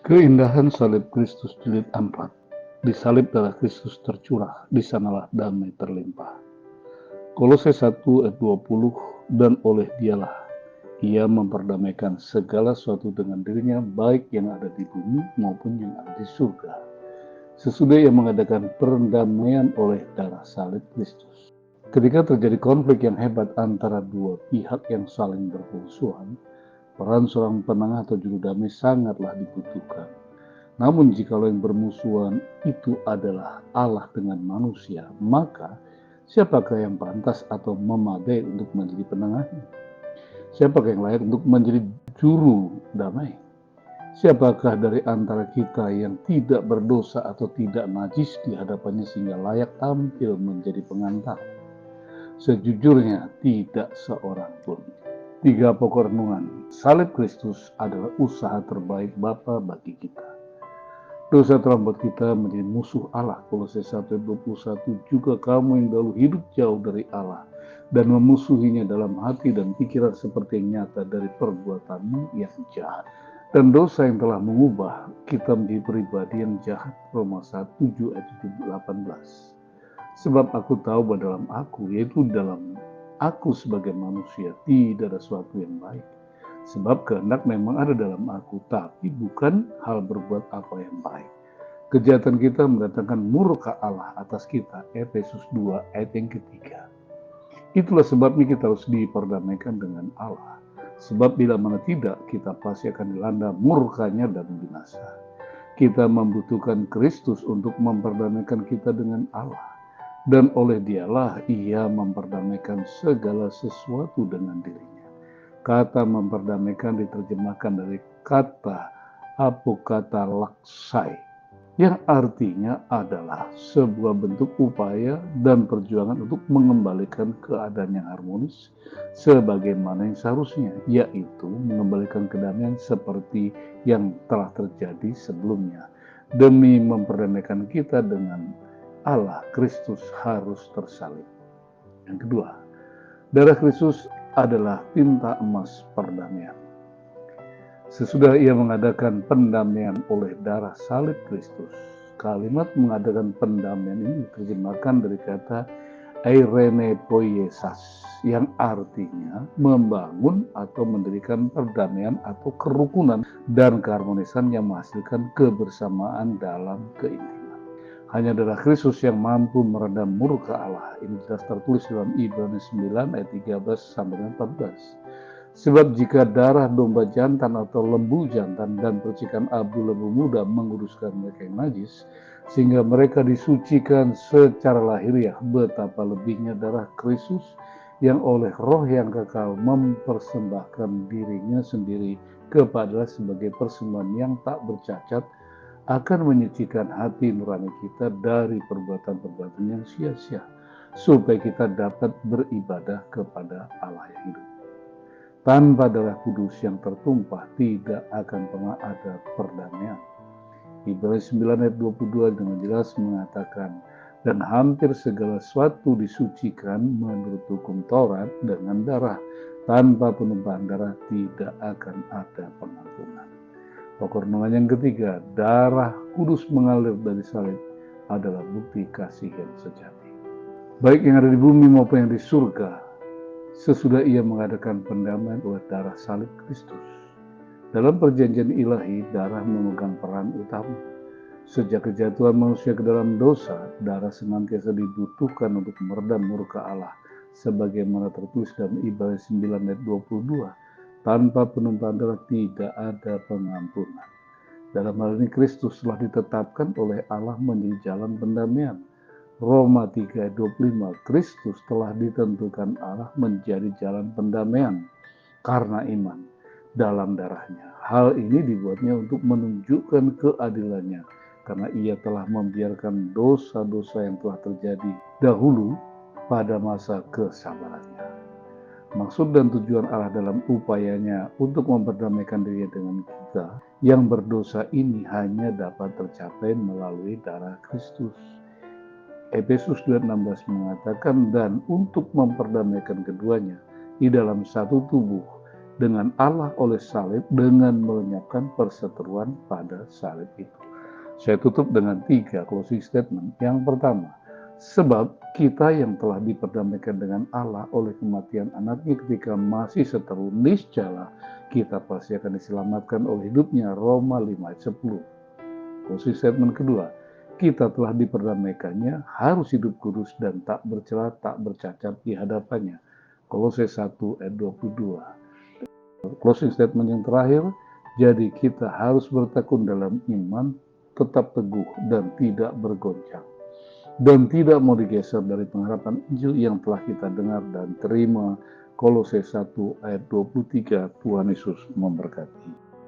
Keindahan salib Kristus jilid 4. Di salib darah Kristus tercurah, di sanalah damai terlimpah. Kolose 1 ayat 20, dan oleh dialah ia memperdamaikan segala sesuatu dengan dirinya, baik yang ada di bumi maupun yang ada di surga. Sesudah ia mengadakan perdamaian oleh darah salib Kristus. Ketika terjadi konflik yang hebat antara dua pihak yang saling bermusuhan, peran seorang penengah atau juru damai sangatlah dibutuhkan. Namun jikalau yang bermusuhan itu adalah Allah dengan manusia, maka siapakah yang pantas atau memadai untuk menjadi penengahnya? Siapakah yang layak untuk menjadi juru damai? Siapakah dari antara kita yang tidak berdosa atau tidak najis di hadapannya sehingga layak tampil menjadi pengantar? Sejujurnya tidak seorang pun. 3 pokok renungan. Salib Kristus adalah usaha terbaik Bapa bagi kita. Dosa telah membuat kita menjadi musuh Allah. Kolose 1:21, juga kamu yang dahulu hidup jauh dari Allah dan memusuhinya dalam hati dan pikiran seperti yang nyata dari perbuatanmu yang jahat. Dan dosa yang telah mengubah kita menjadi pribadi yang jahat. Roma 1:7 ayat 18. Sebab aku tahu bahwa dalam aku, yaitu dalam aku sebagai manusia, tidak ada sesuatu yang baik. Sebab kehendak memang ada dalam aku, tapi bukan hal berbuat apa yang baik. Kejahatan kita mendatangkan murka Allah atas kita. Efesus 2 ayat yang ketiga. Itulah sebabnya kita harus diperdamaikan dengan Allah. Sebab bila mana tidak, kita pasti akan dilanda murkanya dan binasa. Kita membutuhkan Kristus untuk memperdamaikan kita dengan Allah. Dan oleh dialah ia memperdamaikan segala sesuatu dengan dirinya. Kata memperdamaikan diterjemahkan dari kata apokatalaksai, yang artinya adalah sebuah bentuk upaya dan perjuangan untuk mengembalikan keadaan yang harmonis sebagaimana yang seharusnya, yaitu mengembalikan kedamaian seperti yang telah terjadi sebelumnya. Demi memperdamaikan kita dengan Allah, Kristus harus tersalib. Yang kedua, darah Kristus adalah tinta emas perdamaian. Sesudah ia mengadakan pendamaian oleh darah salib Kristus. Kalimat mengadakan pendamaian ini diterjemahkan dari kata eirene poiesas, yang artinya membangun atau mendirikan perdamaian atau kerukunan dan keharmonisan yang menghasilkan kebersamaan dalam keintiman. Hanya darah Kristus yang mampu meredam murka Allah. Ini jelas tertulis dalam Ibrani 9 ayat 13-14. Sebab jika darah domba jantan atau lembu jantan dan percikan abu lembu muda menguruskan mereka yang najis, sehingga mereka disucikan secara lahiriah, betapa lebihnya darah Kristus yang oleh roh yang kekal mempersembahkan dirinya sendiri kepada sebagai persembahan yang tak bercacat, akan menyucikan hati nurani kita dari perbuatan-perbuatan yang sia-sia, supaya kita dapat beribadah kepada Allah yang hidup. Tanpa darah kudus yang tertumpah, tidak akan pernah ada perdamaian. Ibrani 9 ayat 22 dengan jelas mengatakan, dan hampir segala sesuatu disucikan menurut hukum Taurat dengan darah. Tanpa penumpahan darah tidak akan ada pengampunan. Pokok renungan yang ketiga, darah kudus mengalir dari salib adalah bukti kasih yang sejati. Baik yang ada di bumi maupun yang di surga, sesudah ia mengadakan pendamaian oleh darah salib Kristus. Dalam perjanjian ilahi, darah memegang peran utama. Sejak kejatuhan manusia ke dalam dosa, darah senantiasa dibutuhkan untuk meredam murka Allah, sebagaimana tertulis dalam Ibrani 9 ayat 22. Tanpa penumpahan darah tidak ada pengampunan. Dalam hal ini Kristus telah ditetapkan oleh Allah menjadi jalan pendamaian. Roma 3 ayat 25, Kristus telah ditentukan Allah menjadi jalan pendamaian karena iman dalam darahnya. Hal ini dibuatnya untuk menunjukkan keadilannya, karena ia telah membiarkan dosa-dosa yang telah terjadi dahulu pada masa kesabarannya. Maksud dan tujuan Allah dalam upayanya untuk memperdamaikan dirinya dengan kita yang berdosa ini hanya dapat tercapai melalui darah Kristus. Efesus 2:16 mengatakan, dan untuk memperdamaikan keduanya di dalam satu tubuh, dengan Allah oleh salib dengan melenyapkan perseteruan pada salib itu. Saya tutup dengan 3 closing statement. Yang pertama, sebab kita yang telah diperdamaikan dengan Allah oleh kematian anaknya ketika masih seteru, niscaya kita pasti akan diselamatkan oleh hidupnya. Roma 5 ayat 10. Closing statement kedua, kita telah diperdamaikannya, harus hidup kudus dan tak bercela, tak bercacat di hadapannya. Kolose 1 ayat 22. Closing statement yang terakhir, jadi kita harus bertekun dalam iman, tetap teguh dan tidak bergoncang. Dan tidak mau digeser dari pengharapan Injil yang telah kita dengar dan terima. Kolose 1 ayat 23. Tuhan Yesus memberkati.